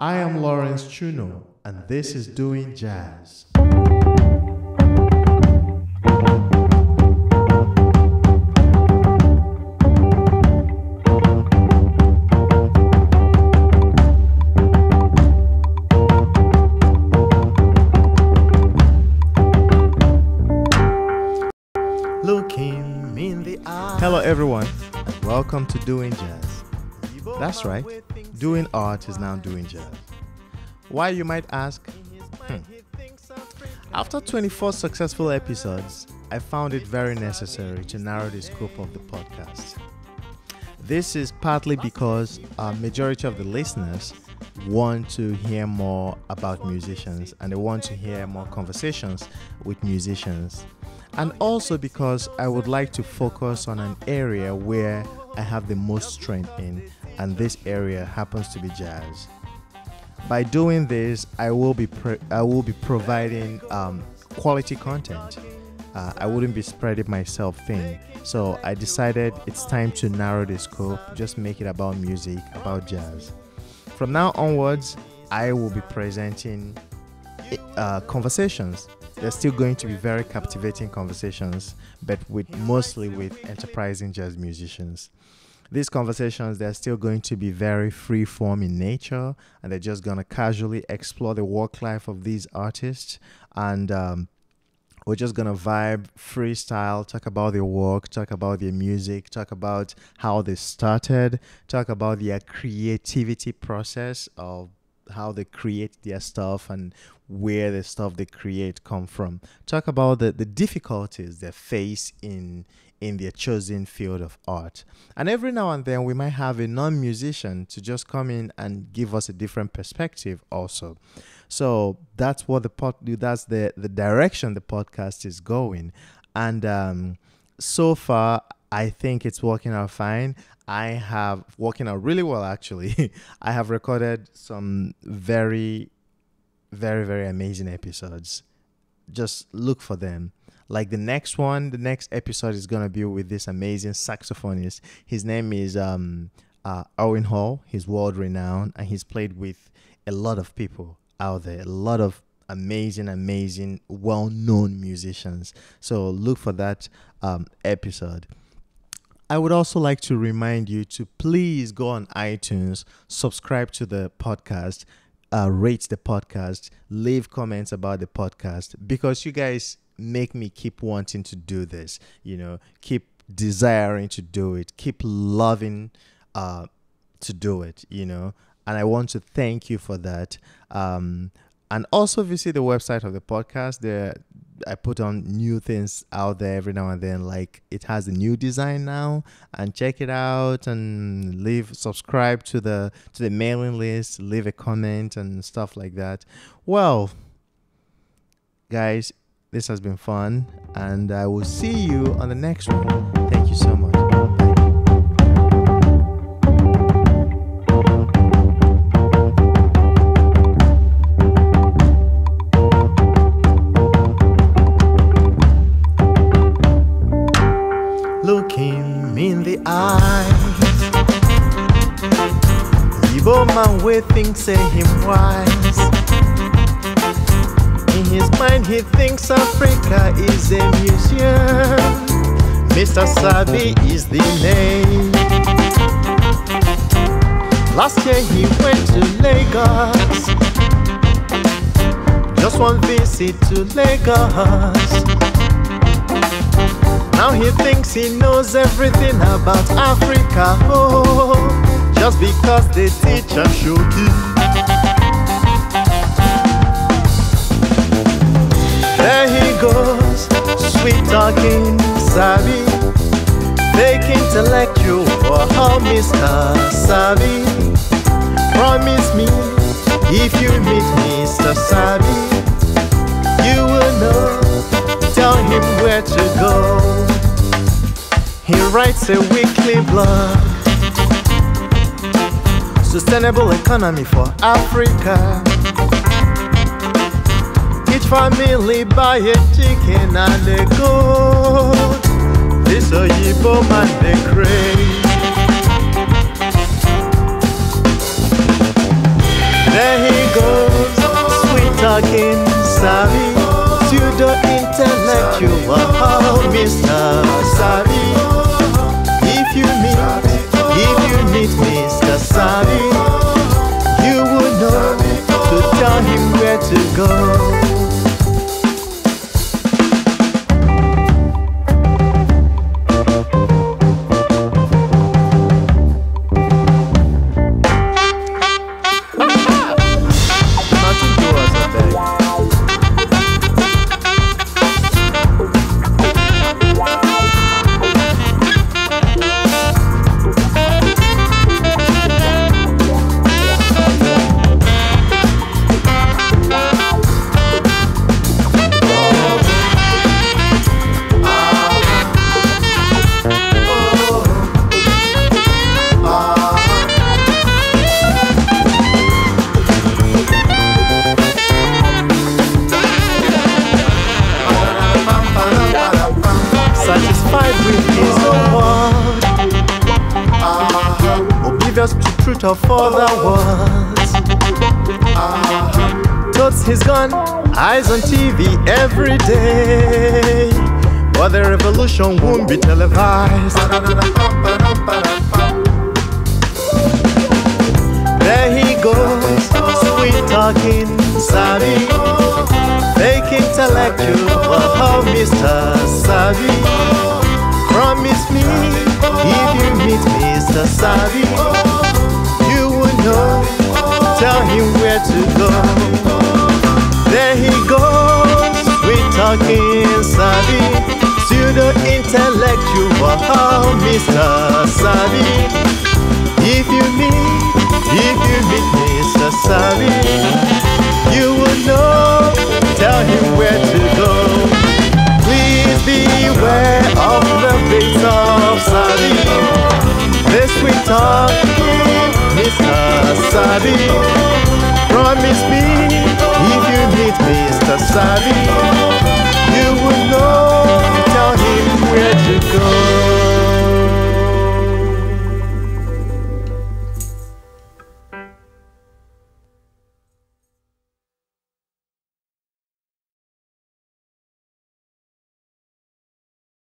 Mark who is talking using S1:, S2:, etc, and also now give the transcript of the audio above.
S1: I am Lorens Chuno, and this is Doing Jazz. Hello everyone, and welcome to Doing Jazz. That's right, doing art is now doing jazz. Why, you might ask? After 24 successful episodes, I found it very necessary to narrow the scope of the podcast. This is partly because a majority of the listeners want to hear more about musicians and they want to hear more conversations with musicians. And also because I would like to focus on an area where I have the most strength in, and this area happens to be jazz. By doing this, I will be providing quality content. I wouldn't be spreading myself thin. So I decided it's time to narrow the scope, just make it about music, about jazz. From now onwards, I will be presenting conversations. They're still going to be very captivating conversations, but mostly with enterprising jazz musicians. These conversations, they're still going to be very free-form in nature, and they're just going to casually explore the work life of these artists. And we're just going to vibe, freestyle, talk about their work, talk about their music, talk about how they started, talk about their creativity process of how they create their stuff and where the stuff they create come from. Talk about the difficulties they face in their chosen field of art. And every now and then we might have a non-musician to just come in and give us a different perspective also. So that's what that's the direction the podcast is going. And so far I think it's working out fine. Working out really well, actually. I have recorded some very, very, very amazing episodes. Just look for them. Like the next episode is going to be with this amazing saxophonist. His name is Owen Hall. He's world renowned, and he's played with a lot of people out there, a lot of amazing, well-known musicians. So look for that episode. I would also like to remind you to please go on iTunes, subscribe to the podcast, rate the podcast, leave comments about the podcast, because you guys make me keep wanting to do this, keep desiring to do it, keep loving to do it, and I want to thank you for that. And also visit the website of the podcast. There, I put on new things out there every now and then, like it has a new design now, and check it out and subscribe to the mailing list, leave a comment and stuff like that. Well, guys, this has been fun, and I will see you on the next one. Thank you so much. Bye.
S2: Look him in the eye. Evil man we think say him wise. In his mind he thinks Africa is a museum. Mr. Sabi is the name. Last year he went to Lagos. Just one visit to Lagos. Now he thinks he knows everything about Africa, just because the teacher showed him. There he goes, sweet talking, savvy, fake intellectual, Mr. Savvy. Promise me, if you meet Mr. Savvy, you will know. Tell him where to go. He writes a weekly blog, Sustainable Economy for Africa. Each family buy a chicken and a goat. This Oyibo man they crave. Then goes, sweet talking, savvy, pseudo intellectual, Mr. Savvy. If you meet Mr. Savvy, you will know to tell him where to go. Satisfied with his own word, oblivious to truth of other words. Thoughts he's gone, eyes on TV every day, but the revolution won't be televised. There he goes, sweet talking, savvy, fake intellectual, Mr. Savvy. Promise me, if you meet Mr. Savvy, you will know, tell him where to go. There he goes, sweet talking, savvy, pseudo intellectual, Mr. Savvy. If you meet Mr. Savvy, you will know, tell him where to go. Please beware of the face of Savvy. This we talk, Mr. Savvy. Promise me, if you meet Mr. Savvy,